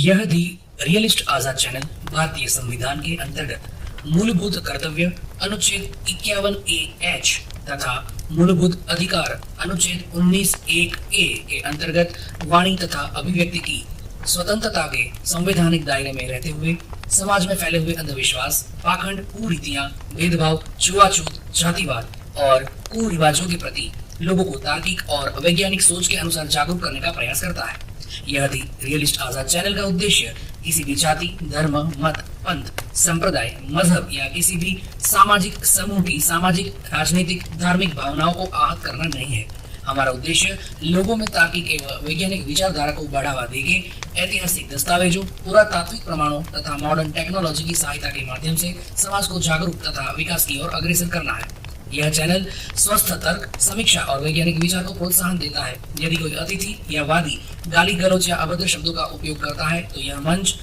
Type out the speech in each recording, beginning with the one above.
यह दी रियलिस्ट आजाद चैनल भारतीय संविधान के अंतर्गत मूलभूत कर्तव्य अनुच्छेद 51A(H) तथा मूलभूत अधिकार अनुच्छेद 19(1)A के अंतर्गत वाणी तथा अभिव्यक्ति की स्वतंत्रता के संवैधानिक दायरे में रहते हुए समाज में फैले हुए अंधविश्वास, पाखंड, कुरीतियां, भेदभाव, छुआछूत, जातिवाद और कुरिवाजों के प्रति लोगों को तार्किक और वैज्ञानिक सोच के अनुसार जागरूक करने का प्रयास करता है। यह दी रियलिस्ट आजाद चैनल का उद्देश्य किसी भी जाति, धर्म, मत, पंथ, संप्रदाय, मजहब या किसी भी सामाजिक समूह की सामाजिक, राजनीतिक, धार्मिक भावनाओं को आहत करना नहीं है। हमारा उद्देश्य लोगों में तार्किक एवं वैज्ञानिक विचारधारा को बढ़ावा देके ऐतिहासिक दस्तावेजों, पुरातात्विक प्रमाणों तथा मॉडर्न टेक्नोलॉजी की सहायता के माध्यम से समाज को जागरूक तथा विकास की ओर अग्रसर करना है। यह चैनल स्वस्थ तर्क, समीक्षा और वैज्ञानिक विचार को प्रोत्साहन देता है। यदि कोई अतिथि या वादी गाली गलौज या अभद्र शब्दों का उपयोग करता है तो यह मंच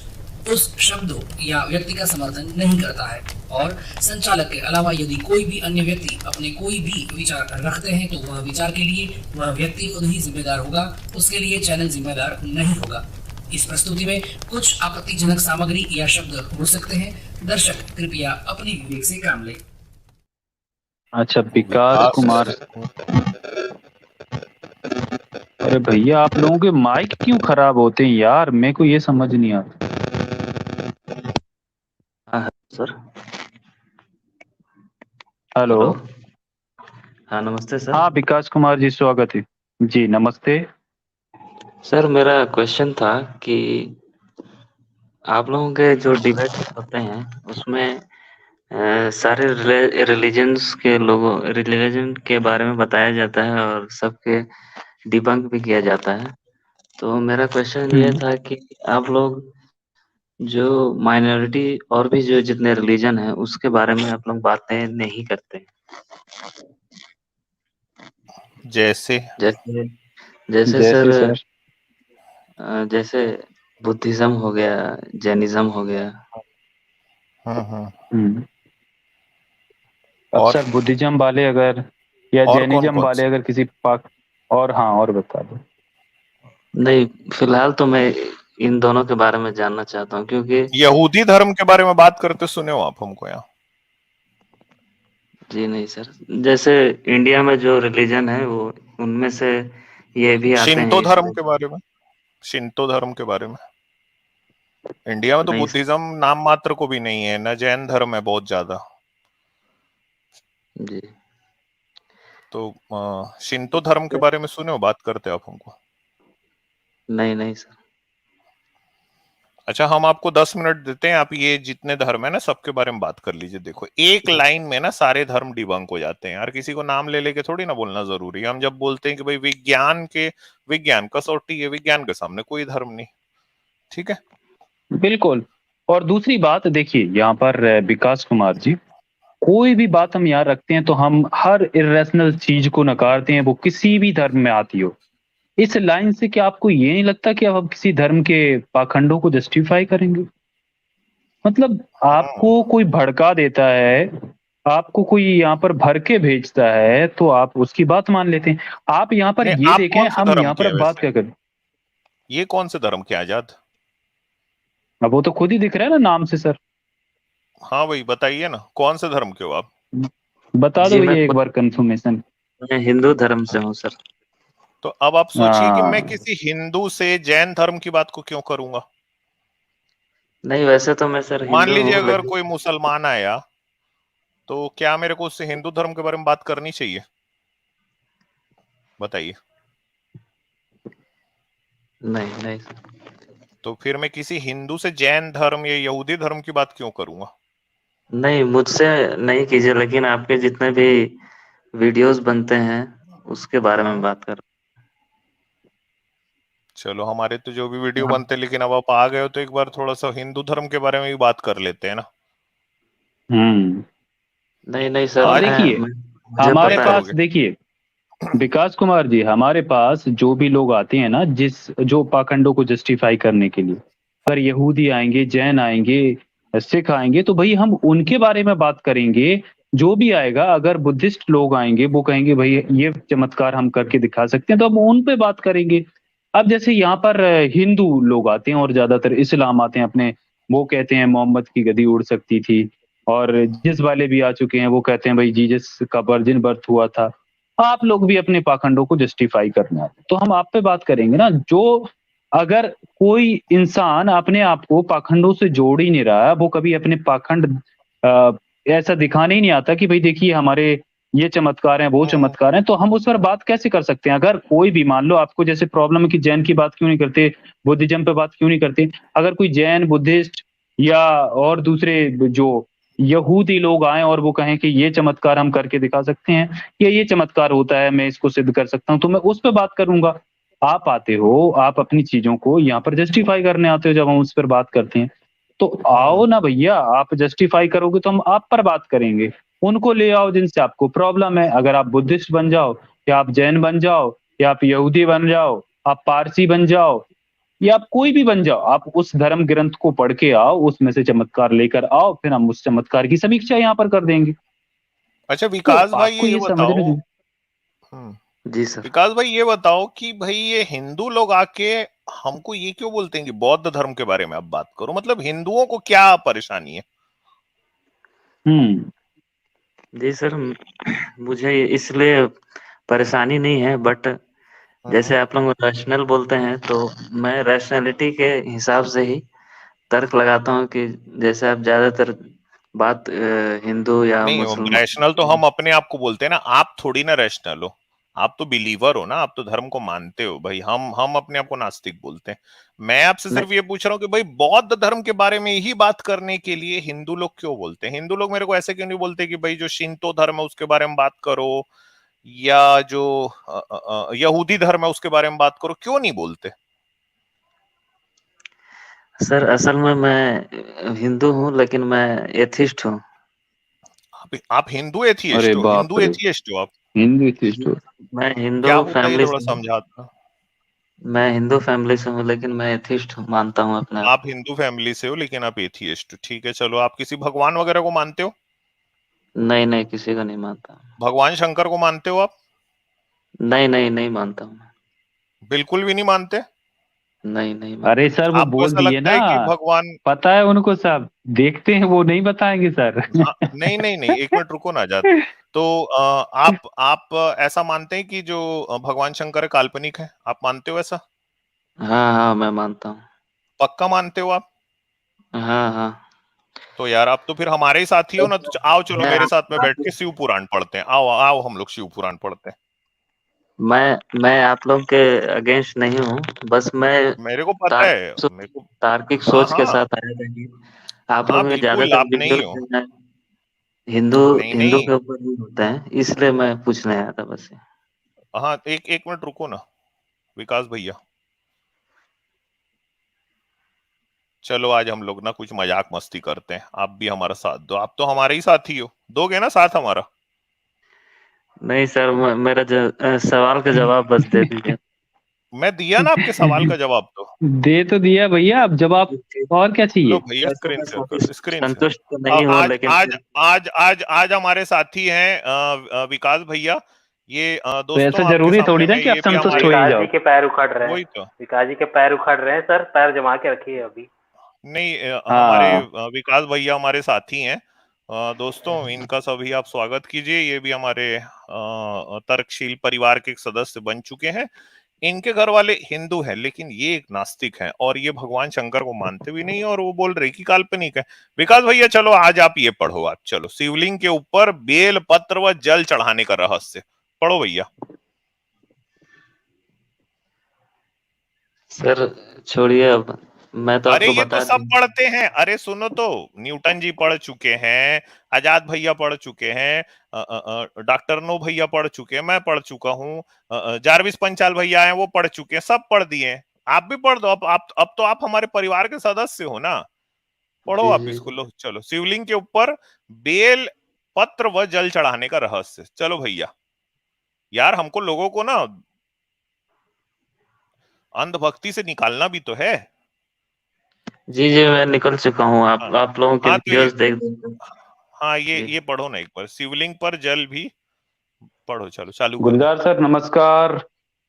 उस शब्दों या व्यक्ति का समर्थन नहीं करता है और संचालक के अलावा यदि कोई भी अन्य व्यक्ति अपने कोई भी विचार रखते हैं तो वह विचार के लिए वह व्यक्ति खुद ही जिम्मेदार होगा, उसके लिए चैनल जिम्मेदार नहीं होगा। इस प्रस्तुति में कुछ आपत्तिजनक सामग्री या शब्द हो सकते हैं। दर्शक कृपया अपने विवेक से काम लें। अच्छा, विकास कुमार। अरे भैया, आप लोगों के माइक क्यों खराब होते हैं यार? मेरे को ये समझ नहीं आता। हाँ सर। हेलो। हाँ नमस्ते सर। हाँ विकास कुमार जी, स्वागत है जी। नमस्ते सर, मेरा क्वेश्चन था कि आप लोगों के जो डिबेट होते हैं उसमें सारे रिलीजन्स के लोगों रिलीजन के बारे में बताया जाता है और सबके डिबंक भी किया जाता है। तो मेरा क्वेश्चन ये था कि आप लोग जो माइनॉरिटी और भी जो जितने रिलीजन है उसके बारे में आप लोग बातें नहीं करते। जैसे जैसे जैसे सर जैसे बुद्धिज्म हो गया, जैनिज्म हो गया। अब सर बुद्धिज्म वाले अगर या जैनिज्म वाले अगर किसी पाक और हाँ और बता दो। नहीं, फिलहाल तो मैं इन दोनों के बारे में जानना चाहता हूँ क्योंकि यहूदी धर्म के बारे में बात करते सुने हो आप हमको यहाँ? जी नहीं सर, जैसे इंडिया में जो रिलीजन है वो उनमें से ये भी आते हैं। शिंतो धर्म के बारे में, शिंतो धर्म के बारे में इंडिया में तो बुद्धिज्म नाम मात्र को भी नहीं है, न जैन धर्म है बहुत ज्यादा जी। तो शिंतो धर्म के बारे में सुने हो? बात करते आप हमको? नहीं सर। अच्छा, हम आपको 10 मिनट देते हैं, आप ये जितने धर्म है ना सबके बारे में बात कर लीजिए। देखो, एक लाइन में ना सारे धर्म डिबंक हो जाते हैं। हर किसी को नाम ले लेके थोड़ी ना बोलना जरूरी है। हम जब बोलते हैं कि भाई विज्ञान कसौटी है, विज्ञान के सामने कोई धर्म नहीं। ठीक है, बिल्कुल। और दूसरी बात देखिए, यहाँ पर विकास कुमार जी, कोई भी बात हम यहाँ रखते हैं तो हम हर इरेशनल चीज को नकारते हैं, वो किसी भी धर्म में आती हो। इस लाइन से क्या आपको ये नहीं लगता कि अब हम किसी धर्म के पाखंडों को जस्टिफाई करेंगे? मतलब आपको कोई भड़का देता है, आपको कोई यहाँ पर भर के भेजता है तो आप उसकी बात मान लेते हैं। आप यहाँ पर ये देखें, हम यहाँ पर बात क्या करें? ये कौन से धर्म के आजाद? अब वो तो खुद ही दिख रहा है ना नाम से सर। हाँ भाई, बताइए ना कौन से धर्म के हो आप? बता दो ये एक बार कंफर्मेशन। मैं हिंदू धर्म से हूँ सर। तो अब आप सोचिए कि मैं किसी हिंदू से जैन धर्म की बात को क्यों करूंगा? नहीं, वैसे तो मैं सर मान लीजिए अगर कोई मुसलमान आया तो क्या मेरे को उससे हिंदू धर्म के बारे में बात करनी चाहिए? बताइए। नहीं। तो फिर मैं किसी हिंदू से जैन धर्म या यहूदी धर्म की बात क्यों करूंगा? नहीं, मुझसे नहीं कीजिए, लेकिन आपके जितने भी वीडियोस बनते हैं उसके बारे में बात कर। चलो, हमारे तो जो भी वीडियो बनते, लेकिन अब आप आ गए हो तो एक बार थोड़ा सा हिंदू धर्म के बारे में भी बात कर लेते हैं ना। नहीं सर, देखिए हमारे पास, देखिए विकास कुमार जी, हमारे पास जो भी लोग आते हैं ना, जो पाखंडों को जस्टिफाई करने के लिए, अगर यहूदी आएंगे, जैन आएंगे, सिख आएंगे, तो भाई हम उनके बारे में बात करेंगे। जो भी आएगा, अगर बुद्धिस्ट लोग आएंगे वो कहेंगे भाई ये चमत्कार हम करके दिखा सकते हैं, तो हम उन पे बात करेंगे। अब जैसे यहाँ पर हिंदू लोग आते हैं और ज्यादातर इस्लाम आते हैं अपने, वो कहते हैं मोहम्मद की गद्दी उड़ सकती थी, और जिस वाले भी आ चुके हैं वो कहते हैं भाई जीसस का वर्जिन बर्थ हुआ था। आप लोग भी अपने पाखंडों को जस्टिफाई करने आते हैं। तो हम आप पे बात करेंगे ना, जो अगर कोई इंसान अपने आप को पाखंडों से जोड़ ही नहीं रहा है, वो कभी अपने पाखंड ऐसा दिखाने ही नहीं आता कि भाई देखिए हमारे ये चमत्कार हैं, वो चमत्कार हैं, तो हम उस पर बात कैसे कर सकते हैं? अगर कोई भी, मान लो आपको जैसे प्रॉब्लम है कि जैन की बात क्यों नहीं करते, बुद्धिज्म पे बात क्यों नहीं करते, अगर कोई जैन, बुद्धिस्ट या और दूसरे जो यहूदी लोग आए और वो कहें कि ये चमत्कार हम करके दिखा सकते हैं या ये चमत्कार होता है, मैं इसको सिद्ध कर सकता हूँ, तो मैं उस पर बात करूंगा। आप आते हो, आप अपनी चीजों को यहाँ पर जस्टिफाई करने आते हो, जब हम उस पर बात करते हैं तो आओ ना भैया, आप जस्टिफाई करोगे तो हम आप पर बात करेंगे। उनको ले आओ जिनसे आपको प्रॉब्लम है। अगर आप बुद्धिस्ट बन जाओ, या आप जैन बन जाओ, या आप यहूदी बन जाओ, आप पारसी बन जाओ, या आप कोई भी बन जाओ, आप उस धर्म ग्रंथ को पढ़ के आओ, उसमें से चमत्कार लेकर आओ, फिर हम उस चमत्कार की समीक्षा यहाँ पर कर देंगे। अच्छा तो विकास भाई आपको ये ये बताओ, समझने जी सर। विकास भाई ये बताओ कि भाई ये हिंदू लोग आके हमको ये क्यों बोलते हैं कि बौद्ध धर्म के बारे में आप बात करो, मतलब हिंदुओं को क्या परेशानी है? जी सर, मुझे इसलिए परेशानी नहीं है, बट जैसे आप लोग रैशनल बोलते हैं तो मैं रैशनैलिटी के हिसाब से ही तर्क लगाता हूँ कि जैसे आप ज्यादातर बात हिंदू या नहीं रैशनल तो मुसलमान। हम अपने आप को बोलते हैं ना, आप थोड़ी ना रैशनल हो, आप तो बिलीवर हो ना, आप तो धर्म को मानते हो भाई, हम अपने आप को नास्तिक बोलते हैं। मैं आपसे सिर्फ ये पूछ रहा हूँ कि भाई बौद्ध धर्म के बारे में ही बात करने के लिए हिंदू लोग क्यों बोलते हैं? हिंदू लोग मेरे को ऐसे क्यों नहीं बोलते कि भाई जो शिंतो धर्म है उसके बारे में बात करो, या जो यहूदी धर्म है उसके बारे में बात करो, क्यों नहीं बोलते? सर असल में मैं हिंदू हूँ, लेकिन मैं एथिस्ट हूँ। आप हिंदू अरे एथियस्ट हो? बाप हिंदू रे, एथियस्ट हो आप? हिंदू एथिस्ट हो? मैं हिंदू क्या होता है ये फैमिली थोड़ा से समझाता। मैं हिंदू फैमिली से हूँ, लेकिन मैं एथिस्ट मानता हूँ अपने आप आप को। हिंदू फैमिली से हो लेकिन आप एथियस्ट, ठीक है चलो। आप किसी भगवान वगैरह को मानते हो? नहीं नहीं, किसी को नहीं मानता। भगवान शंकर को मानते हो आप? नहीं नहीं, नहीं मानता हूँ। बिल्कुल भी नहीं मानते? नहीं नहीं अरे मानता। सर वो आपको बोल ऐसा दिए लगता ना, है कि भगवान, पता है उनको, सब देखते हैं, वो नहीं बताएंगे सर। हाँ, नहीं नहीं नहीं, एक मिनट रुको ना आजाद। तो आप ऐसा मानते हैं कि जो भगवान शंकर है काल्पनिक है? आप मानते हो ऐसा? हाँ हाँ, मैं मानता हूँ। पक्का मानते हो आप? हाँ हाँ। तो यार आप तो फिर हमारे ही साथी हो ना, तो आओ चलो मैं मेरे साथ में बैठ के शिव पुराण पढ़ते हैं, आओ आओ हम लोग शिव पुराण पढ़ते हैं। मैं आप लोग के अगेंस्ट नहीं हूँ, बस मैं मेरे को पता है मेरे को। तार्किक हाँ सोच के हाँ साथ आया था कि आप हाँ लोग में बिल्कुल, ज्यादातर आप नहीं वीडियो हो। जो है हिंदू नहीं हिंदू नहीं, के ऊपर ही होता है, इसलिए मैं पूछने आया था बस। हाँ एक एक मिनट रुको ना विकास भैया। चलो आज हम लोग ना कुछ मजाक मस्ती करते हैं, आप भी हमारा साथ दो, आप तो हमारे ही साथी हो, दोगे ना साथ हमारा? नहीं सर, मेरा सवाल का जवाब बस दे दीजिए। मैं दिया ना आपके सवाल का जवाब तो। दे तो दिया भैया, अब जवाब और क्या लो चाहिए? भैया वैसे स्क्रीन मैं शेयर कर दो, स्क्रीन शेयर। संतुष्ट तो नहीं हूँ, आज लेकिन आज आज आज आज हमारे साथी हैं विकास भैया। ये तो ऐसा दोस्तों आपके जरूरी सामने थोड़ी ना में कि आप ये भी संतुष्ट हमारे, हो ही विकास जाओ। जी के पैर उखड़ रहे हैं। वही तो। विकास जी के पैर उखड़ रहे हैं सर, पैर जमा के रखिए अभी। नहीं हमारे हाँ, विकास भैया हमारे साथी हैं। दोस्तों इनका सभी आप स्वागत कीजिए, ये भी हमारे तर्कशील परिवार के एक सदस्य बन चुके हैं। इनके घर वाले हिंदू हैं लेकिन ये एक नास्तिक हैं, और ये भगवान शंकर को मानते भी नहीं, और वो बोल रहे कि काल्पनिक है। विकास भैया चलो आज आप ये पढ़ो, आप चलो शिवलिंग के ऊपर बेल पत्र व जल चढ़ाने का रहस्य पढ़ो भैया। सर छोड़िए, अब मैं तो अरे आपको ये तो बता सब दूं। पढ़ते हैं, अरे सुनो तो, न्यूटन जी पढ़ चुके हैं, आजाद भैया पढ़ चुके हैं, डॉक्टर नो भैया पढ़ चुके हैं, मैं पढ़ चुका हूँ, जारविस पंचाल भैया हैं वो पढ़ चुके हैं, सब पढ़ दिए हैं। आप भी पढ़ दो, अब तो आप हमारे परिवार के सदस्य हो ना, पढ़ो जी आप जी इसको। जी। लो चलो शिवलिंग के ऊपर बेल पत्र व जल चढ़ाने का रहस्य, चलो भैया। यार हमको लोगों को ना अंधभक्ति से निकालना भी तो है। जी जी, मैं निकल चुका हूँ। हाँ आप लोगों के हाँ तो ये, वीडियोस देख देख हाँ जी। ये पढ़ो ना एक बार, शिवलिंग पर जल भी पढ़ो, चलो चालू कर दो। गुलजार सर नमस्कार,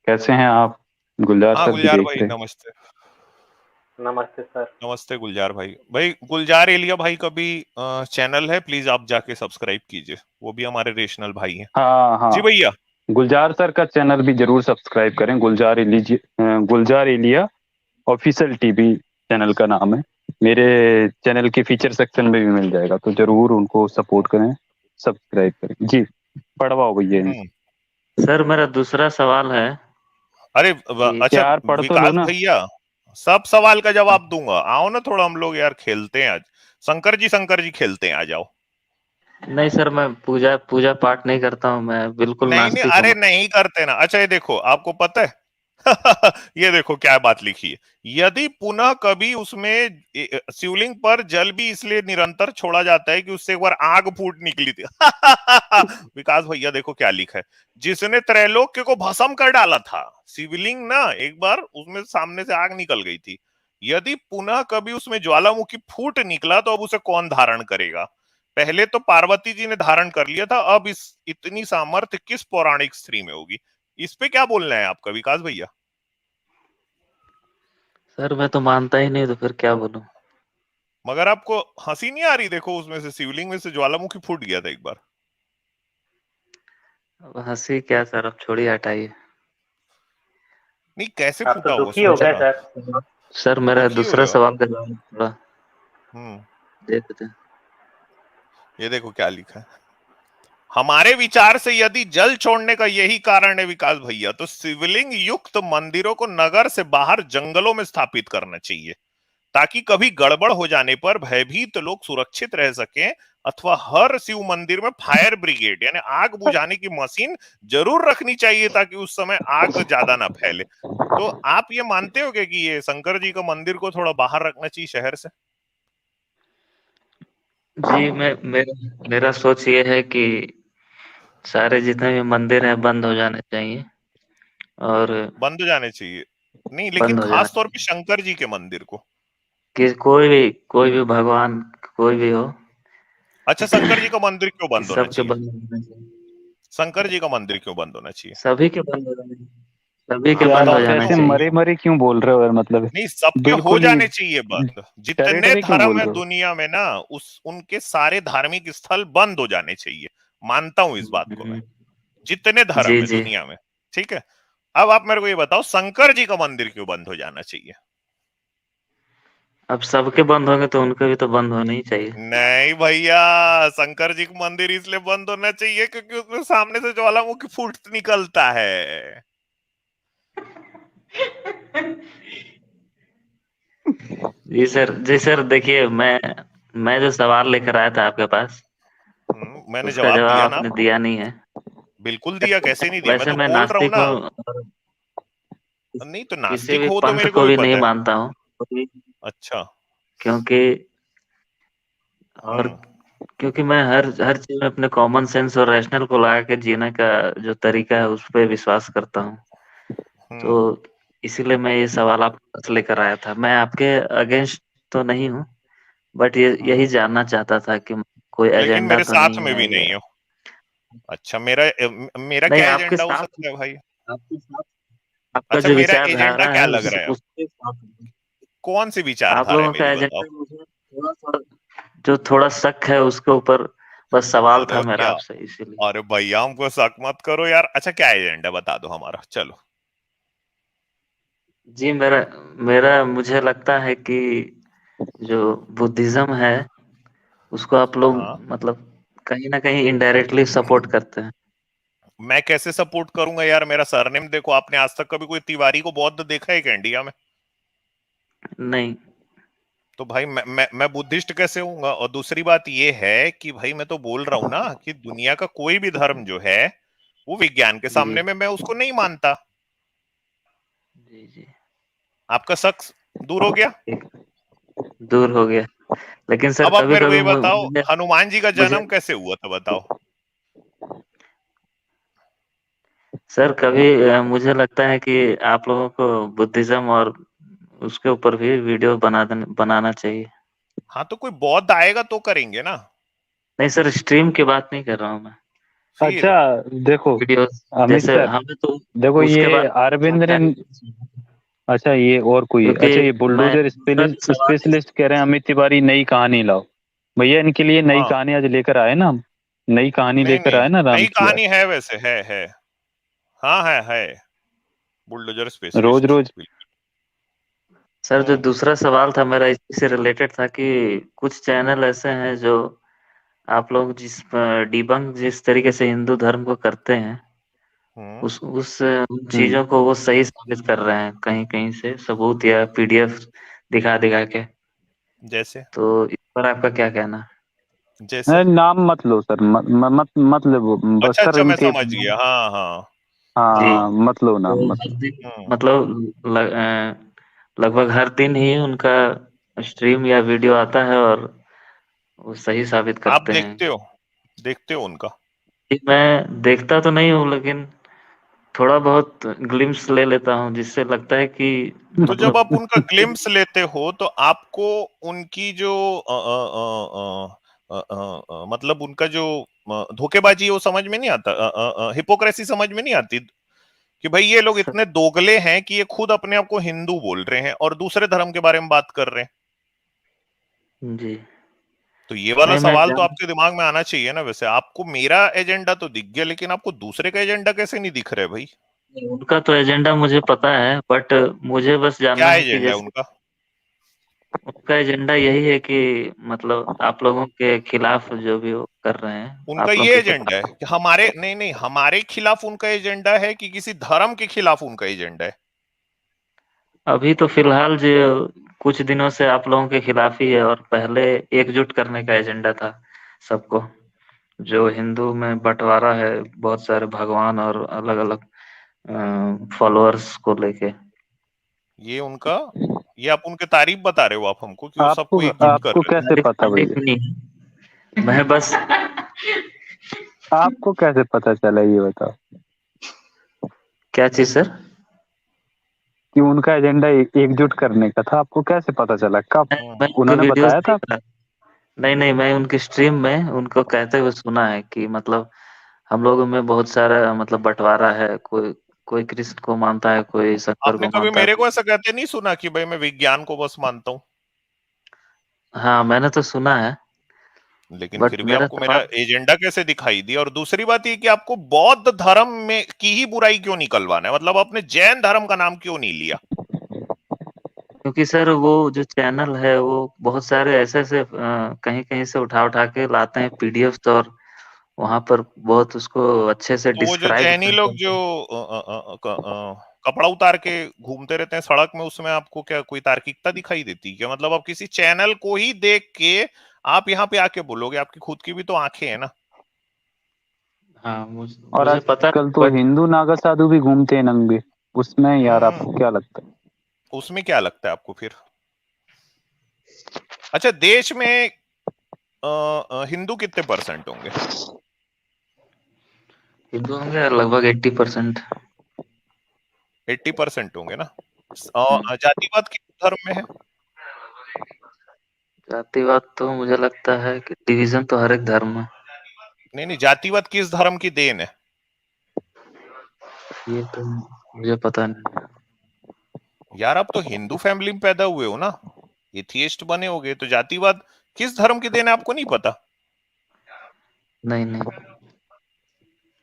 कैसे हैं आप? गुलजार हाँ सर भी गुलजार देख भाई रहे हैं। नमस्ते। नमस्ते सर। नमस्ते गुलजार भाई। भाई गुलजार एलिया भाई का भी चैनल है, प्लीज आप जाके सब्सक्राइब कीजिए, वो भी हमारे रेशनल भाई हैं। हाँ हाँ, जी भैया। गुलजार सर का चैनल भी जरूर सब्सक्राइब करें। गुलजार एलिया ऑफिशियल टीवी चैनल का नाम है। मेरे चैनल के फीचर सेक्शन में भी मिल जाएगा, तो जरूर उनको सपोर्ट करें, सब्सक्राइब करें। जी पढ़वाओ भैया इनको। सर मेरा दूसरा सवाल है अरे कि अच्छा यार पढ़ तो लो विकास ना। भैया, सब सवाल का जवाब दूंगा, आओ ना थोड़ा हम लोग यार खेलते हैं आज। शंकर जी खेलते हैं, आ जाओ। नहीं सर, मैं पूजा पूजा पाठ नहीं करता हूँ, मैं बिल्कुल नहीं नहीं, नास्तिक हूँ। अरे नहीं करते ना। अच्छा ये देखो, आपको पता है ये देखो क्या बात लिखी है। यदि पुनः कभी उसमें शिवलिंग पर जल भी इसलिए निरंतर छोड़ा जाता है कि उससे एक बार आग फूट निकली थी विकास भैया देखो क्या लिखा है। जिसने त्रैलोक्य को भस्म कर डाला था, शिवलिंग ना, एक बार उसमें सामने से आग निकल गई थी। यदि पुनः कभी उसमें ज्वालामुखी फूट निकला तो अब उसे कौन धारण करेगा? पहले तो पार्वती जी ने धारण कर लिया था, अब इस इतनी सामर्थ्य किस पौराणिक स्त्री में होगी? इस पे क्या बोलना है आपका विकास भैया? सर मैं तो मानता ही नहीं, तो फिर क्या बोलूं। मगर आपको हंसी नहीं आ रही? देखो उसमें से शिवलिंग में से ज्वालामुखी फूट गया था एक बार। अब हंसी क्या सर, अब छोड़िए, हटाइए। नहीं कैसे आप तो फूटा होगा दुखी हो सोचो गए ना। सर। सर मेरा दुखी हो दूसरा रहे हो? सवाल का जवाब थोड़ा हम्म। दे देते हैं। ये देखो क्या लिखा है। हमारे विचार से यदि जल छोड़ने का यही कारण है विकास भैया, तो शिवलिंग युक्त मंदिरों को नगर से बाहर जंगलों में स्थापित करना चाहिए, ताकि कभी गड़बड़ हो जाने पर भयभीत लोग सुरक्षित रह सकें। अथवा हर शिव मंदिर में फायर ब्रिगेड यानी आग बुझाने की मशीन जरूर रखनी चाहिए, ताकि उस समय आग ज्यादा ना फैले। तो आप ये मानते हो कि ये शंकर जी का मंदिर को थोड़ा बाहर रखना चाहिए शहर से? जी मेरा सोच ये है कि सारे जितने भी मंदिर हैं बंद हो जाने चाहिए, और बंद हो जाने चाहिए? नहीं लेकिन बंद हो जाना खास तौर पे शंकर जी के मंदिर को। कि कोई भी भगवान, कोई भी हो, अच्छा शंकर जी का मंदिर क्यों कि बंद होना सबके चाहिए? बंद हो जाने चाहिए। शंकर जी का मंदिर क्यों बंद होना चाहिए? सभी के बंद हो जाने सभी के हाँ बंद यार हो बताओ आप तो जाना ऐसे क्यों? चाहिए। मरे मरे क्यों बोल रहे हो यार, मतलब नहीं सबके हो बिल्कुल ही जाने चाहिए बंद। डरे जितने डरे क्यों धर्म बोल है रहे हो। दुनिया में ना, उस उनके सारे धार्मिक स्थल बंद हो जाने चाहिए। मानता हूं इस बात को मैं। हम्म, जितने धर्म जी है जी। दुनिया में। ठीक है। अब आप मेरे को ये बताओ, शंकर जी का मंदिर क्यों बंद हो जाना चाहिए? अब सबके बंद होंगे तो उनके भी तो बंद होने ही चाहिए। नहीं भैया, शंकर जी का मंदिर इसलिए बंद होना चाहिए क्योंकि उसमें सामने से ज्वालामुखी फूट निकलता है। जी सर देखिए, मैं जो सवाल लेकर आया था आपके पास, मैंने उसका जवाब जवाब दिया ना आपने आपको। दिया नहीं है। बिल्कुल दिया, कैसे नहीं दिया? मैं वैसे तो मैं बोल रहा हूँ नास्तिक ना। हूँ और नहीं तो किसी नास्तिक भी हो तो पंथ मेरे को को भी भी नहीं पता है। मानता हूँ, अच्छा। क्योंकि और हम्म। क्योंकि मैं हर चीज में अपने कॉमन सेंस और रैशनल को लगा के जीने का जो तरीका है उस पर विश्वास करता हूँ। तो हम्म। इसीलिए मैं ये सवाल आपके पास लेकर आया था। मैं आपके अगेंस्ट तो नहीं हूँ, बट ये यही हम्म। जानना चाहता था कि कोई लेकिन एजेंडा मेरे तो साथ नहीं में है भी ये। नहीं हो। अच्छा मेरा नहीं, क्या आपके एजेंडा हो साथ सकता है भाई? आपके साथ आपका अच्छा जो मेरा एजेंडा विचारधारा क्या है लग उस रहा है? उसके साथ कौन सी आप विचारधारा है लोगों का मेरी बताओ? एजेंडा मुझे थोड़ा-सा जो थोड़ा शक है उसके ऊपर बस सवाल अरे था मेरा क्या? आपसे, इसीलिए। अरे भैया हमको शक मत करो यार। अच्छा क्या एजेंडा बता दो हमारा, चलो। जी मेरा मेरा मुझे लगता है कि जो बुद्धिज़्म है उसको आप लोग हाँ। मतलब कहीं न कहीं इनडायरेक्टली सपोर्ट करते हैं। मैं कैसे सपोर्ट करूंगा यार? मेरा सरनेम देखो, आपने आज तक कभी कोई तिवारी को बौद्ध देखा है क्या इंडिया में? नहीं। तो भाई मैं बुद्धिस्ट कैसे होऊंगा? और दूसरी बात ये है कि भाई मैं तो बोल रहा हूं ना कि दुनिया का कोई भी धर्म जो है वो विज्ञान के जी, सामने में मैं उसको नहीं मानता। जी, जी। आपका शक दूर हो गया? ठीक, दूर हो गया। लेकिन सर अब आप मेरे को कभी-कभी ये बताओ, मुझे हनुमान जी का मुझे जन्म कैसे हुआ था बताओ? सर कभी मुझे लगता है कि आप लोगों को बुद्धिज़्म और उसके ऊपर भी वीडियो बनाना चाहिए। हाँ तो कोई बौद्ध आएगा तो करेंगे ना। नहीं सर, स्ट्रीम की बात नहीं कर रहा हूँ मैं। फिर अच्छा देखो वीडियोस, अमित जैसे सर, हमें तो देखो उसके ये बारे में अरविंद ने, जानकारी नहीं थी। अच्छा ये और कोई, क्योंकि अच्छा ये मैं बुलडोजर दूसरा भी सवाल स्पेशलिस्ट कह रहे हैं अमित तिवारी नई कहानी लाओ। भैया इनके लिए नई हाँ कहानी आज लेकर आए ना हम, नई कहानी नहीं लेकर नहीं आए ना राम नई की आज। कहानी है वैसे, है। हाँ है बुलडोजर रोज स्पेशलिस्ट। रोज सर, जो हम्म दूसरा सवाल था मेरा इसी से रिलेटेड था कि कुछ चैनल ऐसे हैं जो आप लोग डिबंक जिस तरीके से हिंदू धर्म को करते हैं, हम्म उस उन चीजों को वो सही साबित कर रहे हैं कहीं कहीं से सबूत या पीडीएफ दिखा दिखा के। जैसे तो इस पर आपका क्या कहना है? जैसे नाम मत लो सर, मत लो बस अच्छा सर अच्छा मैं इनके। समझ गया, हाँ जी, हाँ मत लो नाम तो मत हर लो। दिन हम्म मतलब लगभग हर दिन ही उनका स्ट्रीम या वीडियो आता है और वो सही साबित आप करते हैं। देखते हो उनका? जी, मैं देखता तो नहीं हूँ, लेकिन थोड़ा बहुत ग्लिम्स ले लेता हूँ, जिससे लगता है कि तो जब मतलब आप उनका ग्लिम्स लेते हो तो आपको उनकी जो मतलब उनका जो धोखेबाजी है वो समझ में नहीं आता, हिपोक्रेसी समझ में नहीं आती कि भाई ये लोग इतने दोगले हैं कि ये खुद अपने आप को हिंदू बोल रहे हैं और दूसरे धर्म के बारे में बात कर रहे हैं। जी, तो ये वाला नहीं मैं सवाल तो जान आपके दिमाग में आना चाहिए ना। वैसे आपको मेरा एजेंडा तो दिख गया, लेकिन आपको दूसरे का एजेंडा कैसे नहीं दिख रहा है भाई? उनका तो एजेंडा मुझे पता है, बट मुझे बस जानना क्या है कि एजेंडा है जैसे उनका? उनका एजेंडा यही है कि मतलब आप लोगों के खिलाफ जो भी वो कर रहे हैं, उनका आप लोगों ये के एजेंडा है खिलाफ। कि हमारे, नहीं हमारे खिलाफ उनका एजेंडा है कि किसी धर्म के खिलाफ उनका एजेंडा है? अभी तो फिलहाल जो कुछ दिनों से आप लोगों के खिलाफ ही है, और पहले एकजुट करने का एजेंडा था सबको। जो हिंदू में बंटवारा है बहुत सारे भगवान और अलग-अलग फॉलोअर्स को लेके। ये उनका, ये आप उनके तारीफ बता रहे हो आप हमको कि वो आपको सबको एकजुट कर आपको रहे कैसे तारीफ पता तारीफ भैया, नहीं है, मैं बस आपको कैसे पता चला ये बताओ क्या चीज सर? कि उनका एजेंडा एकजुट करने का था? आपको कैसे पता चला, कब थे? मैं उनके उन्होंने वीडियोस बताया था? देख रहा। नहीं नहीं, मैं उनके स्ट्रीम में उनको कहते हुए सुना है कि मतलब हम लोगों में बहुत सारा मतलब बंटवारा है, कोई कोई कृष्ण को मानता है, कोई शंकर आपने को कभी मानता है, मेरे कोई। को ऐसा कहते नहीं सुना कि भाई मैं विज्ञान को बस मानता हूँ? हाँ, मैंने तो सुना है, लेकिन फिर बट भी मेरा आपको मेरा सवाल एजेंडा कैसे दिखाई दिया? और दूसरी बात ये कि आपको बौद्ध धर्म में की ही बुराई क्यों निकलवाना है? मतलब आपने जैन धर्म का नाम क्यों नहीं लिया? क्योंकि सर वो जो चैनल है वो बहुत सारे ऐसे-ऐसे कहीं-कहीं से उठा-उठा के लाते हैं पीडीएफ्स, और वहाँ पर बहुत उसको अच्छे से तो वो जो डिस्क्राइब जैनी करते लोग जो हैं। कपड़ा उतार के घूमते रहते हैं सड़क में, उसमें आपको क्या कोई तार्किकता दिखाई देती है क्या? मतलब आप किसी चैनल को ही देख के आप यहाँ पे आके बोलोगे? आपकी खुद की भी तो आंखें हैं ना। हाँ, और मुझे पता है, आजकल तो बट हिंदू नागा साधु भी घूमते हैं नंगे, उसमें यार हम्म आपको क्या लगता है? उसमें क्या लगता है आपको फिर? अच्छा, देश में हिंदू कितने परसेंट होंगे? हिंदू होंगे लगभग 80%। 80% होंगे ना। जातिवाद किस धर्म में है? जातिवाद तो मुझे लगता है कि डिवीजन तो हर एक धर्म में। नहीं जातिवाद किस धर्म की देन है? ये तो मुझे पता नहीं। यार आप तो हिंदू फैमिली में पैदा हुए हो ना, एथियस्ट बने होगे, तो जातिवाद किस धर्म की देन है आपको नहीं पता? नहीं नहीं,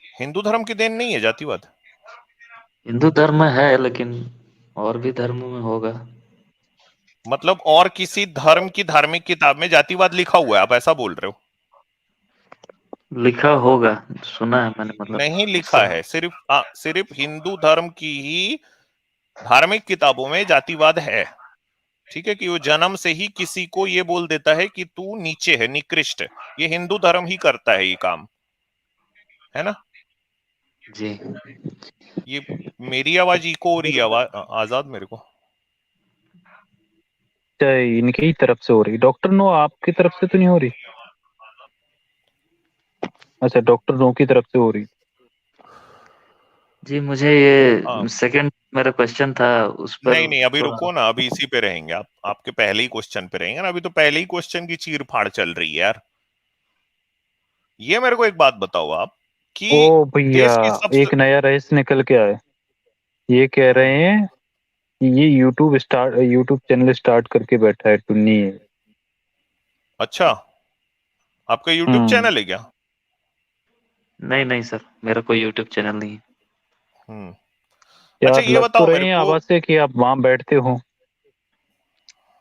हिंदू धर्म की देन नहीं है जातिवाद। हिंदू धर्म में है, लेकिन और भी धर्मों में होगा। मतलब और किसी धर्म की धार्मिक किताब में जातिवाद लिखा हुआ है, आप ऐसा बोल रहे हो? लिखा होगा, सुना है मैंने, मतलब नहीं लिखा उससे। है, सिर्फ हिंदू धर्म की ही धार्मिक किताबों में जातिवाद है। ठीक है, कि वो जन्म से ही किसी को ये बोल देता है कि तू नीचे है, निकृष्ट है। ये हिंदू धर्म ही करता है ये काम, है ना। जी, ये मेरी आवाज इको हो रही है, आवाज आजाद मेरे को। चाहे इनके ही तरफ से हो रही, डॉक्टर नो आपकी तरफ से तो नहीं हो रही? अच्छा डॉक्टर नो की तरफ से हो रही। जी, मुझे हाँ ये सेकंड मेरा क्वेश्चन था, उस पर नहीं अभी थोड़ा। रुको ना, अभी इसी पे रहेंगे। आप आपके पहले ही क्वेश्चन पे रहेंगे ना, अभी तो पहले ही क्वेश्चन की चीर फाड़ चल रही है यार। ये मेरे को एक बात बताओ आप, कि ओ भैया, देश की सबसे एक नया रहस्य निकल के आए। ये कह रहे हैं कि ये यूट्यूब चैनल स्टार्ट करके बैठा है टुन्नी है। अच्छा, आपका यूट्यूब हम्म। चैनल है क्या? नहीं नहीं सर, मेरा कोई यूट्यूब चैनल नहीं है। हम्म। अच्छा यार ये लग तो बताओ मेरे रहे हैं को। आवाज से कि आप वहां बैठते हो। क्या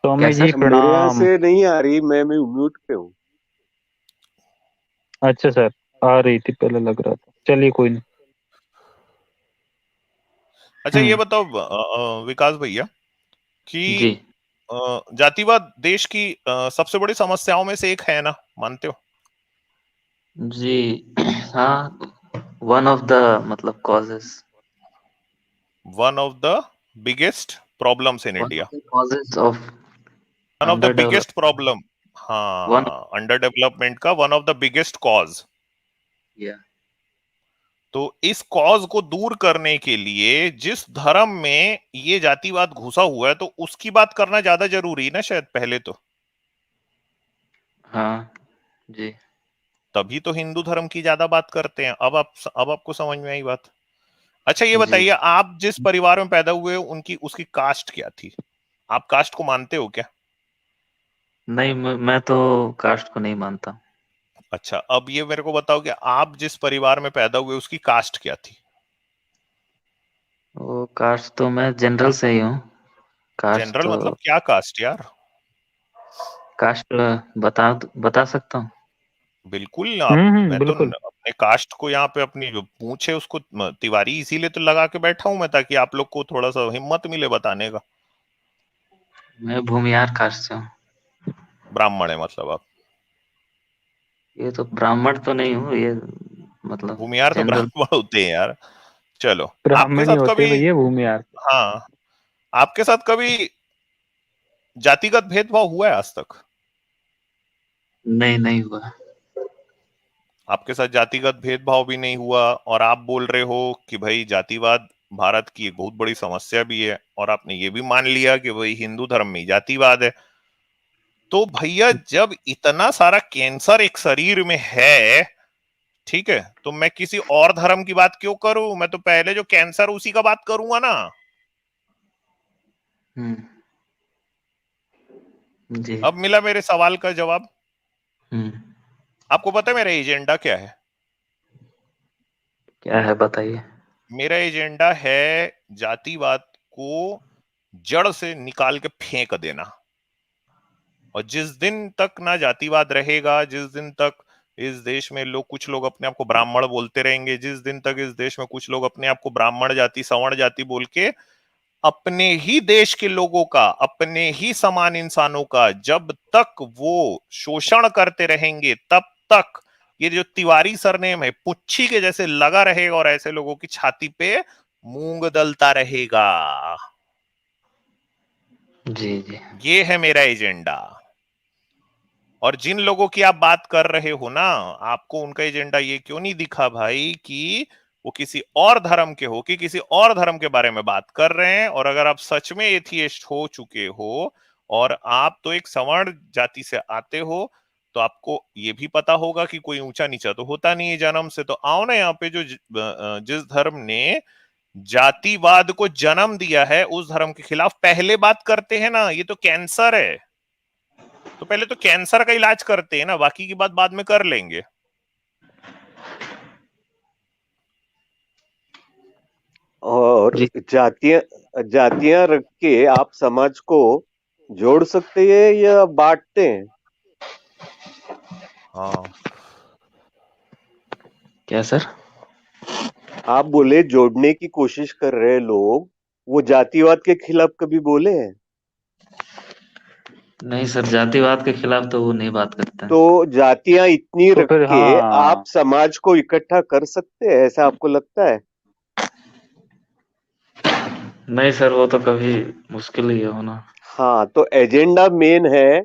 स्वामी जी सर? मेरे यहाँ प्रणाम। से नहीं आ रही, मैं म्यूट पे हूँ। अच्छा सर, आ रही थी पहले लग रहा था, चलिए कोई नहीं। अच्छा ये बताओ विकास भैया कि जी जातिवाद देश की सबसे बड़ी समस्याओं में से एक है ना, मानते हो? जी। हाँ, वन ऑफ द मतलब causes, one of the biggest problems in one India. Of the causes of one of the under develop, biggest problem. One. हाँ, अंडर डेवलपमेंट का one of the biggest cause. या तो इस cause को दूर करने के लिए जिस धर्म में ये जातिवाद घुसा हुआ है तो उसकी बात करना ज्यादा जरूरी है ना, शायद पहले तो। हाँ जी तभी तो हिंदू धर्म की ज्यादा बात करते हैं। अब आपको समझ में आई बात? अच्छा ये जी। बताइए, आप जिस परिवार में पैदा हुए उनकी उसकी कास्ट क्या थी? आप कास्ट को मानते हो क्या? नहीं, मैं तो कास्ट को नहीं मानता। अच्छा, अब ये मेरे को बताओ कि आप जिस परिवार में पैदा हुए उसकी कास्ट क्या थी? वो कास्ट तो मैं जनरल से ही हूँ। कास्ट जनरल तो मतलब क्या कास्ट यार? कास्ट बता सकता हूँ। बिल्कुल। आप मैं तो बिल्कुल। अपने कास्ट को यहाँ पे अपनी जो पूंछ है उसको तिवारी इसीलिए तो लगा के बैठा हूं मैं, ताकि आप लोग को थोड़ा सा हिम्मत मिले बताने का। मैं भूमियार कास्ट से हूँ। ब्राह्मण है मतलब आप? ये तो ब्राह्मण तो नहीं हूँ, ये मतलब भूमियार तो जनरल। ब्राह्मण होते हैं यार। चलो। आपके ब्राह्मण ही साथ होते कभी, भैया भूमियार। हाँ, आपके साथ कभी जातिगत भेदभाव हुआ है आज तक? नहीं नहीं हुआ। आपके साथ जातिगत भेदभाव भी नहीं हुआ और आप बोल रहे हो कि भाई जातिवाद भारत की एक बहुत बड़ी समस्या भी है, और आपने ये भी मान लिया कि भाई हिंदू धर्म में ही जातिवाद है। तो भैया जब इतना सारा कैंसर एक शरीर में है, ठीक है, तो मैं किसी और धर्म की बात क्यों करूं? मैं तो पहले जो कैंसर उसी का बात करूंगा ना। हम्म। जी। अब मिला मेरे सवाल का जवाब। हम्म। आपको पता है मेरा एजेंडा क्या है? क्या है बताइए। मेरा एजेंडा है जातिवाद को जड़ से निकाल के फेंक देना। और जिस दिन तक ना जातिवाद रहेगा, जिस दिन तक इस देश में कुछ लोग अपने आप को ब्राह्मण बोलते रहेंगे, जिस दिन तक इस देश में कुछ लोग अपने आप को ब्राह्मण जाति सवर्ण जाति बोल के अपने ही देश के लोगों का, अपने ही समान इंसानों का जब तक वो शोषण करते रहेंगे, तब तक ये जो तिवारी सरनेम है पुच्छी के जैसे लगा रहेगा और ऐसे लोगों की छाती पे मूंग दलता रहेगा। जी जी। ये है मेरा एजेंडा। और जिन लोगों की आप बात कर रहे हो ना, आपको उनका एजेंडा ये क्यों नहीं दिखा भाई कि वो किसी और धर्म के हो, कि किसी और धर्म के बारे में बात कर रहे हैं? और अगर आप सच में एथियस्ट हो चुके हो और आप तो एक सवर्ण जाति से आते हो, तो आपको ये भी पता होगा कि कोई ऊंचा नीचा तो होता नहीं है जन्म से। तो आओ ना यहाँ पे, जो जिस धर्म ने जातिवाद को जन्म दिया है उस धर्म के खिलाफ पहले बात करते हैं ना। ये तो कैंसर है, तो पहले तो कैंसर का इलाज करते हैं ना, बाकी की बात बाद में कर लेंगे। और जी जातियां जातियां रख के आप समाज को जोड़ सकते हैं या बांटते हैं? हाँ, क्या सर? आप बोले जोड़ने की कोशिश कर रहे लोग, वो जातिवाद के खिलाफ कभी बोले हैं? नहीं सर, जातिवाद के खिलाफ तो वो नहीं बात करते हैं। तो जातियां इतनी तो रख फिर के आप हाँ, समाज को इकट्ठा कर सकते हैं, ऐसा आपको लगता है? नहीं सर, वो तो कभी मुश्किल ही है होना। हाँ, तो एजेंडा मेन है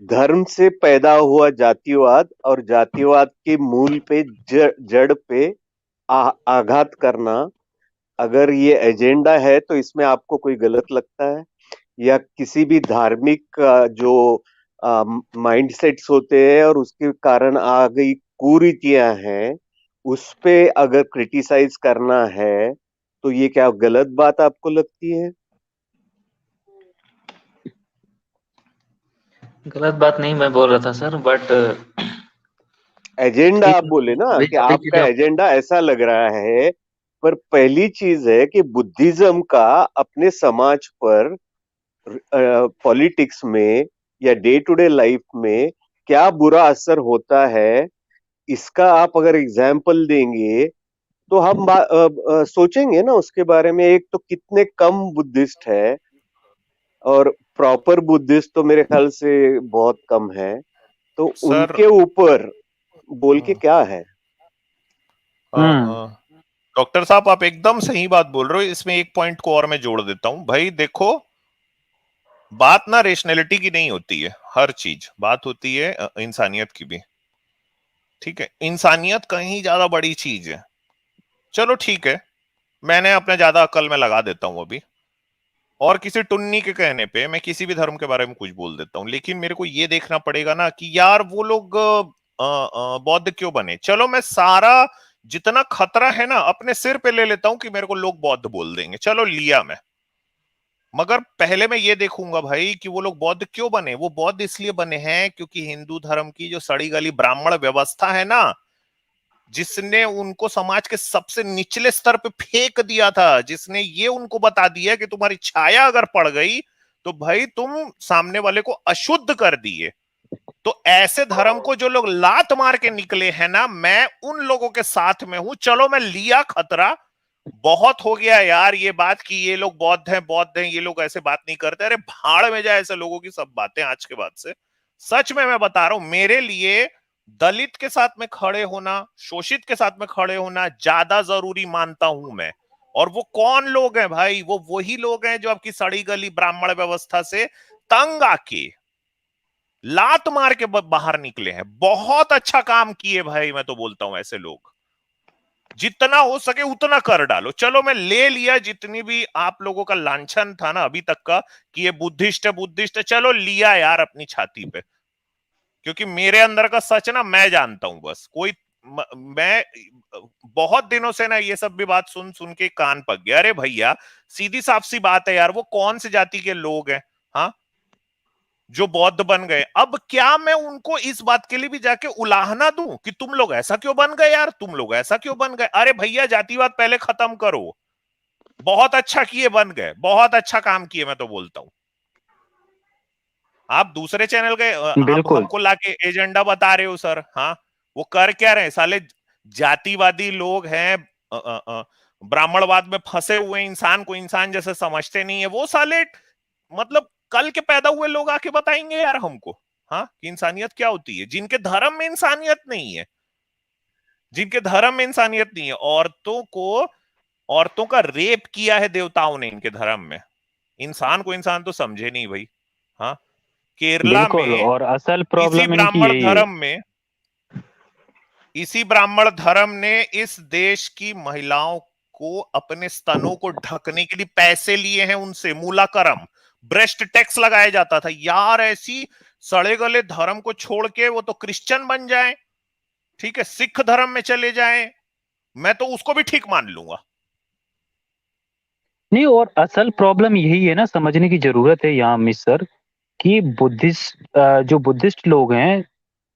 धर्म से पैदा हुआ जातिवाद और जातिवाद के मूल पे जड़ पे आघात करना। अगर ये एजेंडा है तो इसमें आपको कोई गलत लगता है? या किसी भी धार्मिक जो माइंडसेट्स होते हैं और उसके कारण आ गई कुरीतियां हैं, उस पे अगर क्रिटिसाइज करना है तो ये क्या गलत बात आपको लगती है? गलत बात नहीं मैं बोल रहा था सर, बट एजेंडा ठीक आप है, बोले ना अभी कि अभी के आपका जो एजेंडा ऐसा लग रहा है, पर पहली चीज है कि बुद्धिज्म का अपने समाज पर, पॉलिटिक्स में या डे टू डे लाइफ में क्या बुरा असर होता है, इसका आप अगर एग्जाम्पल देंगे तो हम सोचेंगे ना उसके बारे में। एक तो कितने कम बुद्धिस्ट है, और प्रॉपर बुद्धिस्ट तो मेरे ख्याल से बहुत कम है, तो सर उनके ऊपर बोल के क्या है? डॉक्टर साहब आप एकदम सही बात बोल रहे हो। इसमें एक पॉइंट को और मैं जोड़ देता हूं। भाई देखो, बात ना रेशनैलिटी की नहीं होती है, हर चीज बात होती है इंसानियत की भी। ठीक है, इंसानियत कहीं ज्यादा बड़ी चीज है। चलो ठीक है, मैंने अपने ज्यादा अकल में लगा देता हूं अभी, और किसी टुन्नी के कहने पे मैं किसी भी धर्म के बारे में कुछ बोल देता हूं। लेकिन मेरे को ये देखना पड़ेगा ना कि यार वो लोग बौद्ध क्यों बने। चलो मैं सारा जितना खतरा है ना अपने सिर पे ले लेता हूं कि मेरे को लोग बौद्ध बोल देंगे, चलो लिया मैं। मगर पहले मैं ये देखूंगा भाई कि वो लोग बौद्ध क्यों बने। वो बौद्ध इसलिए बने हैं क्योंकि हिंदू धर्म की जो सड़ी गली ब्राह्मण व्यवस्था है ना, जिसने उनको समाज के सबसे निचले स्तर पे फेंक दिया था, जिसने ये उनको बता दिया कि तुम्हारी छाया अगर पड़ गई तो भाई तुम सामने वाले को अशुद्ध कर दिए। तो ऐसे धर्म को जो लोग लात मार के निकले हैं ना, मैं उन लोगों के साथ में हूं। चलो मैं लिया खतरा, बहुत हो गया यार ये बात कि ये लोग बौद्ध हैं, ये लोग ऐसे बात नहीं करते। अरे भाड़ में जाए ऐसे लोगों की सब बातें आज के बाद से। सच में मैं बता रहा हूं, मेरे लिए दलित के साथ में खड़े होना, शोषित के साथ में खड़े होना ज्यादा जरूरी मानता हूं मैं। और वो कौन लोग हैं भाई? वो वही लोग हैं जो आपकी सड़ी गली ब्राह्मण व्यवस्था से तंग आके लात मार के बाहर निकले हैं। बहुत अच्छा काम किए भाई, मैं तो बोलता हूं ऐसे लोग जितना हो सके उतना कर डालो। चलो मैं ले लिया जितनी भी आप लोगों का लांछन था ना अभी तक का कि ये बुद्धिस्ट है बुद्धिस्ट है, चलो लिया यार अपनी छाती पे। क्योंकि मेरे अंदर का सच ना मैं जानता हूं। बस कोई मैं बहुत दिनों से ना ये सब भी बात सुन सुन के कान पक गया। अरे भैया सीधी साफ सी बात है यार, वो कौन सी जाति के लोग हैं हाँ जो बौद्ध बन गए। अब क्या मैं उनको इस बात के लिए भी जाके उलाहना दूं कि तुम लोग ऐसा क्यों बन गए यार, तुम लोग ऐसा क्यों बन गए? अरे भैया जातिवाद पहले खत्म करो। बहुत अच्छा किए बन गए, बहुत अच्छा काम किए, मैं तो बोलता हूं। आप दूसरे चैनल के आप बिल्कुल। हमको लाके एजेंडा बता रहे हो सर। हाँ, वो कर क्या रहे साले? जातिवादी लोग हैं, ब्राह्मणवाद में फंसे हुए, इंसान को इंसान जैसे समझते नहीं है वो साले। मतलब कल के पैदा हुए लोग आके बताएंगे यार हमको हाँ कि इंसानियत क्या होती है, जिनके धर्म में इंसानियत नहीं है, जिनके धर्म में इंसानियत नहीं है। औरतों का रेप किया है देवताओं ने इनके धर्म में। इंसान को इंसान तो समझे नहीं भाई। हाँ, केरला बिल्कुल, में और असल इसी प्रॉब्लम इनकी ब्राह्मण यही है। धर्म में इसी ब्राह्मण धर्म ने इस देश की महिलाओं को अपने स्तनों को ढकने के लिए पैसे लिए हैं उनसे, मूलाकरम ब्रेस्ट टैक्स लगाया जाता था। यार ऐसी सड़े गले धर्म को छोड़ के वो तो क्रिश्चियन बन जाए, ठीक है, सिख धर्म में चले जाएं, मैं तो उसको भी ठीक मान लूंगा। नहीं, और असल प्रॉब्लम यही है ना, समझने की जरूरत है यहाँ मिस्टर, कि जो बुद्धिस्ट लोग हैं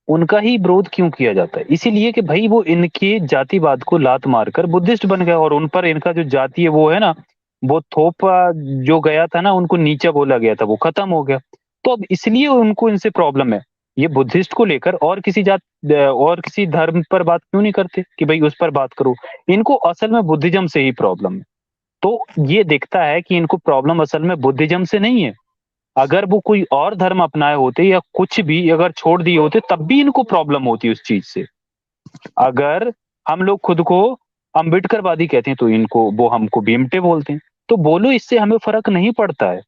उनका ही विरोध क्यों किया जाता है। इसीलिए कि भाई वो इनके जातिवाद को लात मारकर बुद्धिस्ट बन गए, और उन पर इनका जो जाति है वो है ना, वो थोपा जो गया था ना, उनको नीचा बोला गया था, वो खत्म हो गया। तो अब इसलिए उनको इनसे प्रॉब्लम है। ये बुद्धिस्ट को लेकर और किसी और किसी धर्म पर बात क्यों नहीं करते कि भाई उस पर बात करो। इनको असल में बुद्धिज्म से ही प्रॉब्लम है। तो ये दिखता है कि इनको प्रॉब्लम असल में बुद्धिज्म से नहीं है। अगर वो कोई और धर्म अपनाए होते या कुछ भी अगर छोड़ दिए होते तब भी इनको प्रॉब्लम होती उस चीज से। अगर हम लोग खुद को अम्बेडकरवादी कहते हैं तो इनको वो हमको भीमटे बोलते हैं। तो बोलो, इससे हमें फर्क नहीं पड़ता है,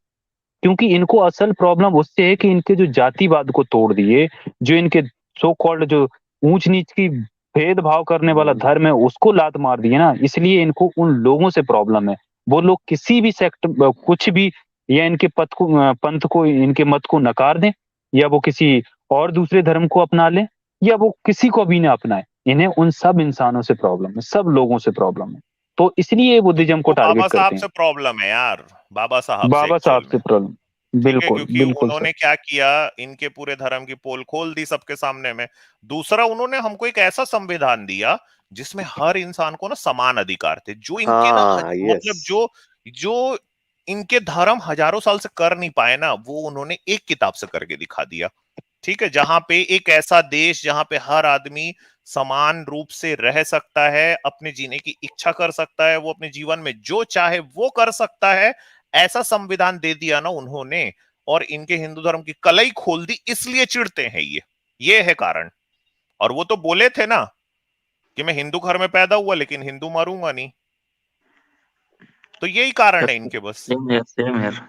क्योंकि इनको असल प्रॉब्लम उससे है कि इनके जो जातिवाद को तोड़ दिए, जो इनके सो कॉल्ड जो ऊंच नीच की भेदभाव करने वाला धर्म है उसको लात मार दिए ना, इसलिए इनको उन लोगों से प्रॉब्लम है। वो लोग किसी भी सेक्ट कुछ भी, या इनके पंथ को, इनके मत को नकार दें, या वो किसी और दूसरे धर्म को अपना लें, या वो किसी को भी ना अपनाए, इन्हें उन सब इंसानों से प्रॉब्लम है, सब लोगों से प्रॉब्लम है, तो इसलिए ये बुद्धिज्म को वो बाबा टारगेट साहब करते हैं। से प्रॉब्लम है यार, बाबा साहब से बाबा एक्चुअल साहब से में। प्रॉब्लम, ठीक है, बिल्कुल क्योंकि बिल्कुल सर। उन्होंने क्या किया, इनके पूरे धर्म की पोल खोल दी सबके सामने में। दूसरा, उन्होंने हमको एक ऐसा संविधान दिया जिसमें हर इंसान को ना समान अधिकार थे, जो इनके ना हाँ, यस। मतलब जो जो इनके धर्म हजारों साल से कर नहीं पाए ना, वो उन्होंने एक किताब से करके दिखा दिया। ठीक है, जहां पे एक ऐसा देश जहां पे हर आदमी समान रूप से रह सकता है, अपने जीने की इच्छा कर सकता है, वो अपने जीवन में जो चाहे वो कर सकता है, ऐसा संविधान दे दिया ना उन्होंने। और इनके हिंदू धर्म की कलई खोल दी, इसलिए चिढ़ते हैं ये है कारण। और वो तो बोले थे ना कि मैं हिंदू घर में पैदा हुआ लेकिन हिंदू मारूंगा नहीं, तो यही कारण है इनके बस। सेम यार, सेम यार।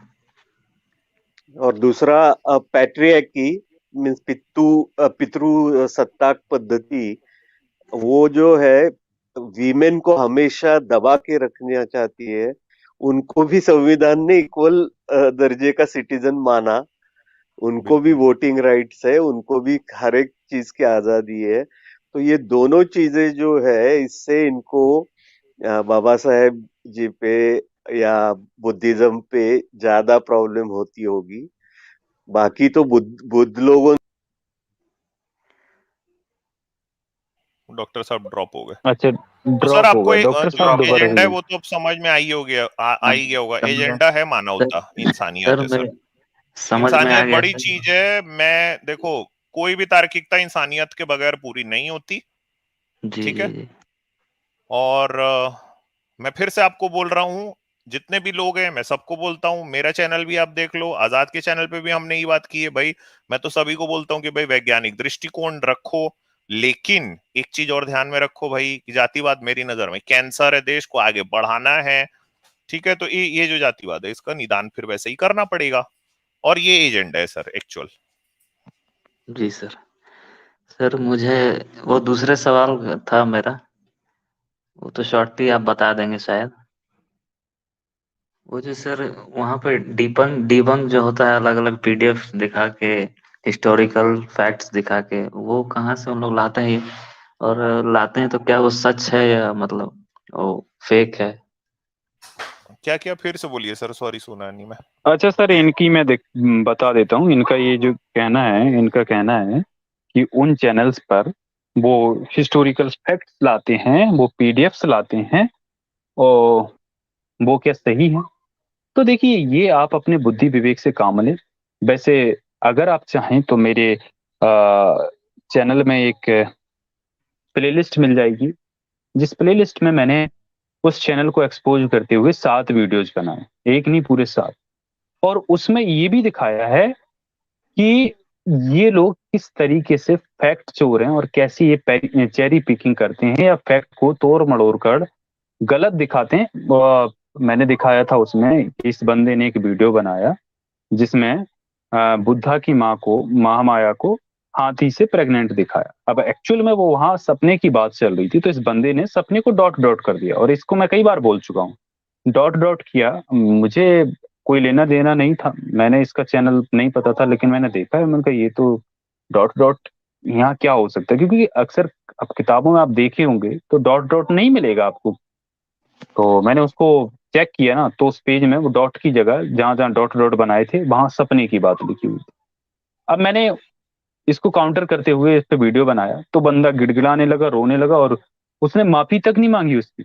और दूसरा, पैट्रियार्की मीन्स पितृ सत्ताक पद्धति, वो जो है वीमेन को हमेशा दबा के रखना चाहती है। उनको भी संविधान ने इक्वल दर्जे का सिटीजन माना, उनको भी बिल्कुल। वोटिंग राइट्स है, उनको भी हर एक चीज की आजादी है। तो ये दोनों चीजें जो है, इससे इनको बाबा साहेब जी पे या बुद्धिज्म पे ज्यादा प्रॉब्लम होती होगी। बाकी तो बुद्ध लोगों। डॉक्टर साहब ड्रॉप हो गए। अच्छा, तो सर ड्रॉप आपको होगा डॉक्टर जो साहब, दोबारा एजेंडा है कहिए। वो तो अब समझ में आ हाँ, ही गया होगा। समझ गया। एजेंडा है सर मानवता, सर इंसानियत है सर। मेरे समझ में आ इंसानियत गया बड़ी सर। चीज है। मैं देखो, कोई भी तार्किकता इंसानियत के बगैर पूरी नहीं होती। जी ठीक जी है। जी। और मैं फिर से आपको बोल रहा हूँ, जितने भी लोग हैं मैं सबको बोलता हूँ, मेरा चैनल भी आप देख लो, आजाद के चैनल पे भी हमने ये बात की है भाई। मैं तो सभी को बोलता हूँ कि भाई वैज्ञानिक दृष्टिकोण रखो, लेकिन एक चीज और ध्यान में रखो भाई कि जातिवाद मेरी नजर में कैंसर है, देश को आगे बढ़ाना है। ठीक है, तो ये जो जातिवाद है इसका निदान फिर वैसे ही करना पड़ेगा। और ये एजेंडा है सर एक्चुअल। जी सर। सर मुझे वो दूसरे सवाल था मेरा, वो तो शॉर्टली आप बता देंगे शायद। वो जो सर वहाँ पे डिबंक डिबंक जो होता है, अलग अलग पीडीएफ दिखा के, हिस्टोरिकल फैक्ट्स दिखा के, वो कहाँ से उन लोग लाते हैं ये? और लाते हैं तो क्या वो सच है या मतलब वो फेक है? क्या क्या फिर से बोलिए सर, सॉरी सुना नहीं मैं। अच्छा सर, इनकी मैं बता देता हूँ। इनका ये जो कहना है, इनका कहना है कि उन चैनल्स पर वो हिस्टोरिकल फैक्ट्स लाते हैं, वो पीडीएफ्स लाते हैं, और वो क्या सही है? तो देखिए, ये आप अपने बुद्धि विवेक से काम लें। वैसे अगर आप चाहें तो मेरे चैनल में एक प्लेलिस्ट मिल जाएगी, जिस प्लेलिस्ट में मैंने उस चैनल को एक्सपोज करते हुए 7 वीडियोज बनाए, एक नहीं पूरे 7। और उसमें ये भी दिखाया है कि ये लोग किस तरीके से फैक्ट चोर हैं और कैसे ये चेरी पिकिंग करते हैं या फैक्ट को तोड़ मड़ोड़ कर गलत दिखाते हैं। मैंने दिखाया था उसमें कि इस बंदे ने एक वीडियो बनाया जिसमें बुद्धा की माँ को, महामाया को हाथी से प्रेग्नेंट दिखाया। अब एक्चुअल में वो वहां सपने की बात चल रही थी, तो इस बंदे ने सपने को डॉट डॉट कर दिया। और इसको मैं कई बार बोल चुका हूँ, डॉट डॉट किया। मुझे कोई लेना देना नहीं था, मैंने इसका चैनल नहीं पता था, लेकिन मैंने देखा है, मैंने कहा ये तो डॉट डॉट यहाँ क्या हो सकता है, क्योंकि अक्सर अब किताबों में आप देखे होंगे तो डॉट डॉट नहीं मिलेगा आपको। तो मैंने उसको चेक किया ना, तो उस पेज में वो डॉट की जगह जहां जहां डॉट डॉट बनाए थे वहां सपने की बात लिखी हुई थी। अब मैंने इसको काउंटर करते हुए इस पे वीडियो बनाया, तो बंदा गिड़गिड़ाने लगा, रोने लगा, और उसने माफी तक नहीं मांगी उसकी।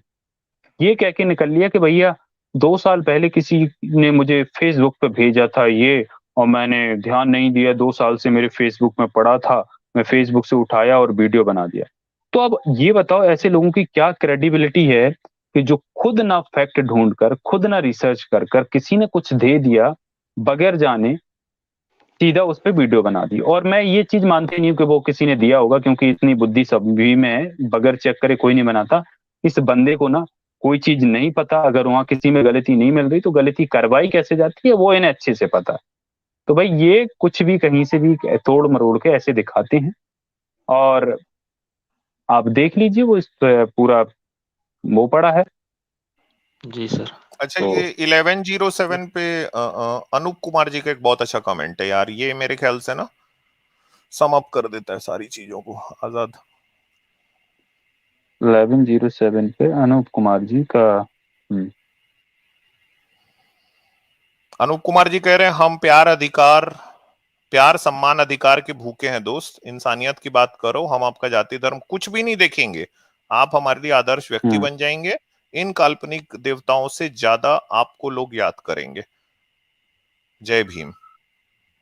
ये कह के निकल लिया कि भैया 2 साल पहले किसी ने मुझे फेसबुक पे भेजा था ये, और मैंने ध्यान नहीं दिया, 2 साल से मेरे फेसबुक में पड़ा था, मैं फेसबुक से उठाया और वीडियो बना दिया। तो अब ये बताओ, ऐसे लोगों की क्या क्रेडिबिलिटी है कि जो खुद ना फैक्ट ढूंढ कर, खुद ना रिसर्च कर कर किसी ने कुछ दे दिया बगैर जाने, सीधा उस पर वीडियो बना दी। और मैं ये चीज मानती नहीं हूँ कि वो किसी ने दिया होगा, क्योंकि इतनी बुद्धि सभी में है, बगैर चेक करे कोई नहीं बनाता। इस बंदे को ना कोई चीज नहीं पता, अगर वहां किसी में गलती नहीं मिल रही तो गलती करवाई कैसे जाती है वो इन्हें अच्छे से पता है। तो भाई ये कुछ भी कहीं से भी तोड़ मरोड़ के ऐसे दिखाते हैं, और आप देख लीजिए वो इस पूरा वो पड़ा है। जी सर। अच्छा, तो ये 1107 पे अनूप कुमार जी का एक बहुत अच्छा कमेंट है यार, ये मेरे ख्याल से ना सम अप कर देता है सारी चीजों को, आजाद। 1107 पे अनूप कुमार जी का अनूप कुमार जी कह रहे हैं हम प्यार सम्मान अधिकार के भूखे हैं दोस्त, इंसानियत की बात करो, हम आपका जाति धर्म कुछ भी नहीं देखेंगे, आप हमारे लिए आदर्श व्यक्ति बन जाएंगे, इन काल्पनिक देवताओं से ज्यादा आपको लोग याद करेंगे। जय भीम।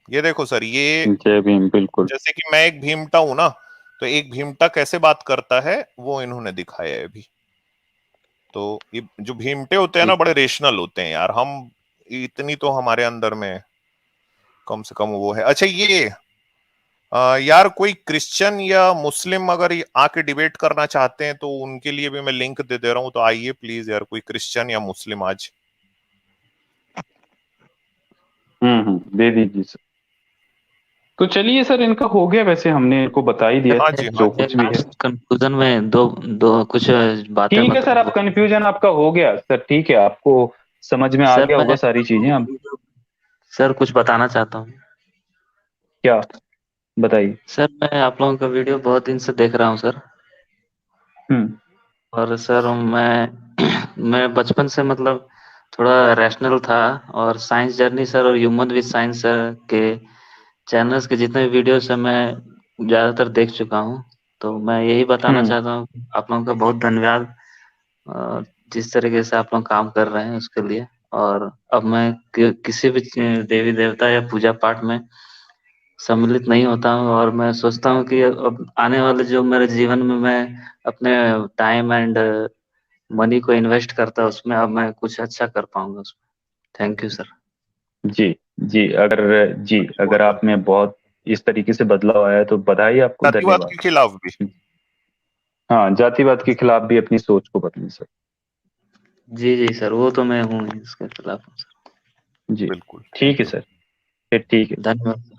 ये देखो सर, ये जय भीम, बिल्कुल। जैसे कि मैं एक भीमटा हूं ना, तो एक भीमटा कैसे बात करता है वो इन्होंने दिखाया है अभी। तो ये जो भीमटे होते हैं ना, बड़े रेशनल होते हैं यार, हम इतनी तो हमारे अंदर में कम से कम वो है। अच्छा ये यार कोई क्रिश्चियन या मुस्लिम अगर आके डिबेट करना चाहते हैं तो उनके लिए भी मैं लिंक दे दे रहा हूं, तो आइए प्लीज यार, कोई क्रिश्चियन या मुस्लिम आज। दे दीजिए सर। तो चलिए सर, इनका हो गया, वैसे हमने इनको बता ही दिया हाँ जी, जो कुछ भी है। कंक्लूजन में दो कुछ बातें ठीक है सर, आप कंफ्यूजन आपका हो गया सर, ठीक है, आपको समझ में आ सर गया होगा मैं सारी चीजें। अब सर कुछ बताना चाहता हूँ। क्या, बताइए। सर मैं आप लोगों का वीडियो बहुत दिन से देख रहा हूँ सर। और सर मैं बचपन से मतलब थोड़ा रैशनल था, और साइंस जर्नी सर और ह्यूमन विद साइंस सर के चैनल्स के जितने भी वीडियोस है मैं ज़्यादातर देख चुका हूँ। तो मैं यही बताना चाहता हूँ, आप लोगों का बहुत धन्यवाद जिस तरीके से आप लोग काम कर रहे हैं उसके लिए। और अब मैं किसी भी देवी देवता या पूजा पाठ में सम्मिलित नहीं होता हूँ, और मैं सोचता हूँ कि अब आने वाले जो मेरे जीवन में मैं अपने टाइम एंड मनी को इन्वेस्ट करता उसमें, अब मैं कुछ अच्छा कर पाऊंगा उसमें। Thank you sir. जी अगर आप में बहुत इस तरीके से बदलाव आया तो बधाई आपको, जातिवाद धन्यवाद। के खिलाफ भी। हाँ, जातिवाद के खिलाफ भी अपनी सोच को बदलें सर। जी सर, वो तो मैं हूँ इसके खिलाफ हूँ सर। जी बिल्कुल ठीक है सर, फिर ठीक है। धन्यवाद।